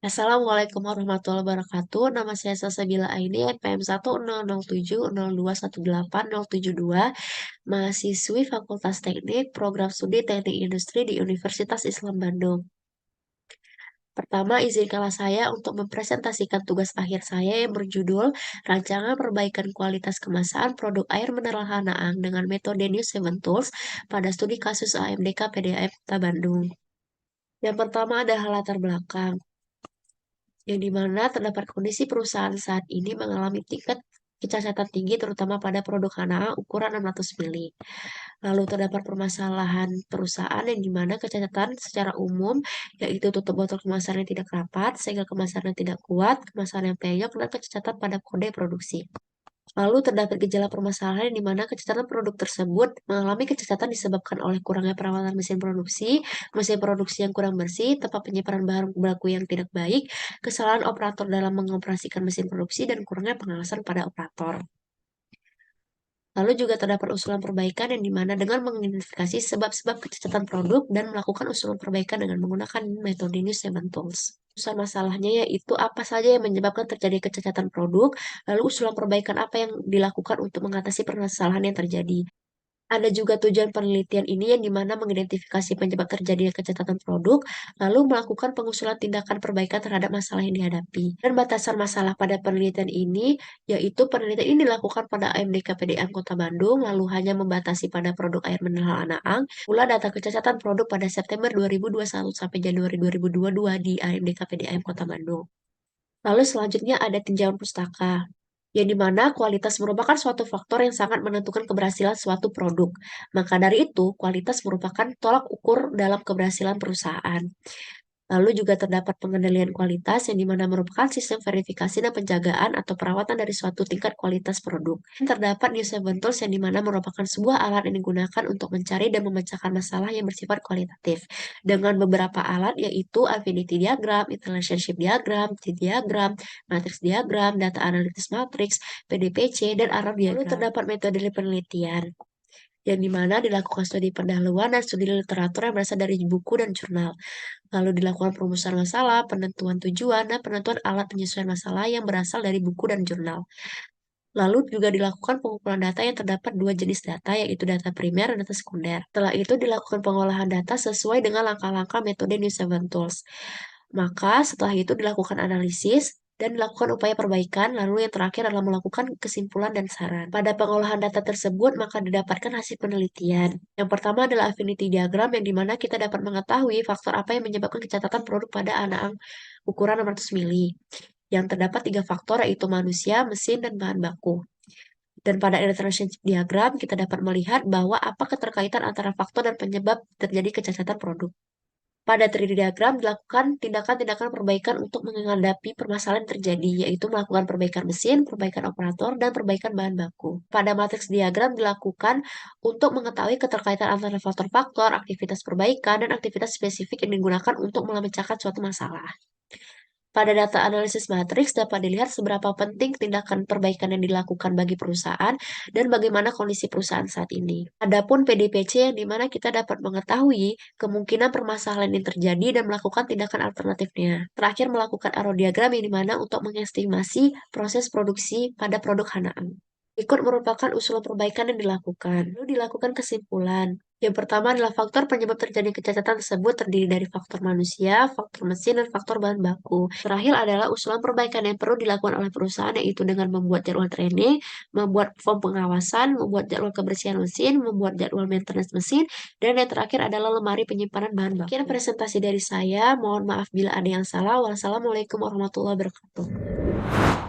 Assalamualaikum warahmatullahi wabarakatuh. Nama saya Salsabila Aini, NPM 1007071808072, mahasiswi Fakultas Teknik, Program Studi Teknik Industri di Universitas Islam Bandung. Pertama, izinkanlah saya untuk mempresentasikan tugas akhir saya yang berjudul Rancangan Perbaikan Kualitas Kemasan Produk Air Mineral Hanaang dengan metode New Seven Tools pada studi kasus AMDK PDAM Kota Bandung. Yang pertama adalah latar belakang, yang dimana terdapat kondisi perusahaan saat ini mengalami tingkat kecacatan tinggi terutama pada produk HANA ukuran 600 mili. Lalu terdapat permasalahan perusahaan yang dimana kecacatan secara umum yaitu tutup botol kemasan yang tidak rapat, segel kemasan yang tidak kuat, kemasan yang penyok, dan kecacatan pada kode produksi. Lalu terdapat gejala permasalahan di mana kecacatan produk tersebut mengalami kecacatan disebabkan oleh kurangnya perawatan mesin produksi yang kurang bersih, tempat penyimpanan bahan baku yang tidak baik, kesalahan operator dalam mengoperasikan mesin produksi, dan kurangnya pengawasan pada operator. Lalu juga terdapat usulan perbaikan yang dimana dengan mengidentifikasi sebab-sebab kecacatan produk dan melakukan usulan perbaikan dengan menggunakan metode New Seven Tools. Usulan masalahnya yaitu apa saja yang menyebabkan terjadi kecacatan produk, lalu usulan perbaikan apa yang dilakukan untuk mengatasi permasalahan yang terjadi. Ada juga tujuan penelitian ini yang dimana mengidentifikasi penyebab terjadinya kecacatan produk, lalu melakukan pengusulan tindakan perbaikan terhadap masalah yang dihadapi. Dan batasan masalah pada penelitian ini, yaitu penelitian ini dilakukan pada AMDK PDAM Kota Bandung, lalu hanya membatasi pada produk air mineral Anaang, pula data kecacatan produk pada September 2021 sampai Januari 2022 di AMDK PDAM Kota Bandung. Lalu selanjutnya ada tinjauan pustaka, yang dimana kualitas merupakan suatu faktor yang sangat menentukan keberhasilan suatu produk. Maka dari itu, kualitas merupakan tolak ukur dalam keberhasilan perusahaan. Lalu juga terdapat pengendalian kualitas yang dimana merupakan sistem verifikasi dan penjagaan atau perawatan dari suatu tingkat kualitas produk. Terdapat New Seven Tools yang dimana merupakan sebuah alat yang digunakan untuk mencari dan memecahkan masalah yang bersifat kualitatif. Dengan beberapa alat yaitu Affinity Diagram, Interrelationship Diagram, T-Diagram, Matrix Diagram, Data Analysis Matrix, PDPC, dan Arrow Diagram. Lalu terdapat metode penelitian, yang dimana dilakukan studi pendahuluan dan studi literatur yang berasal dari buku dan jurnal. Lalu dilakukan perumusan masalah, penentuan tujuan, dan penentuan alat penyesuaian masalah yang berasal dari buku dan jurnal. Lalu juga dilakukan pengumpulan data yang terdapat dua jenis data, yaitu data primer dan data sekunder. Setelah itu dilakukan pengolahan data sesuai dengan langkah-langkah metode New Seven Tools. Maka setelah itu dilakukan analisis dan dilakukan upaya perbaikan, lalu yang terakhir adalah melakukan kesimpulan dan saran. Pada pengolahan data tersebut, maka didapatkan hasil penelitian. Yang pertama adalah affinity diagram, yang dimana kita dapat mengetahui faktor apa yang menyebabkan kecacatan produk pada anaang ukuran 600 mili. Yang terdapat 3 faktor, yaitu manusia, mesin, dan bahan baku. Dan pada relationship diagram, kita dapat melihat bahwa apa keterkaitan antara faktor dan penyebab terjadi kecacatan produk. Pada 3D diagram dilakukan tindakan-tindakan perbaikan untuk menghadapi permasalahan yang terjadi, yaitu melakukan perbaikan mesin, perbaikan operator, dan perbaikan bahan baku. Pada matriks diagram dilakukan untuk mengetahui keterkaitan antara faktor-faktor, aktivitas perbaikan, dan aktivitas spesifik yang digunakan untuk memecahkan suatu masalah. Pada data analisis matriks dapat dilihat seberapa penting tindakan perbaikan yang dilakukan bagi perusahaan dan bagaimana kondisi perusahaan saat ini. Adapun PDPC yang dimana kita dapat mengetahui kemungkinan permasalahan yang terjadi dan melakukan tindakan alternatifnya. Terakhir melakukan arrow diagram yang dimana untuk mengestimasi proses produksi pada produk Hanaan. Berikut merupakan usulan perbaikan yang dilakukan. Lalu dilakukan kesimpulan. Yang pertama adalah faktor penyebab terjadi kecacatan tersebut terdiri dari faktor manusia, faktor mesin, dan faktor bahan baku. Terakhir adalah usulan perbaikan yang perlu dilakukan oleh perusahaan, yaitu dengan membuat jadwal training, membuat form pengawasan, membuat jadwal kebersihan mesin, membuat jadwal maintenance mesin, dan yang terakhir adalah lemari penyimpanan bahan baku. Sekian presentasi dari saya. Mohon maaf bila ada yang salah. Wassalamualaikum warahmatullahi wabarakatuh.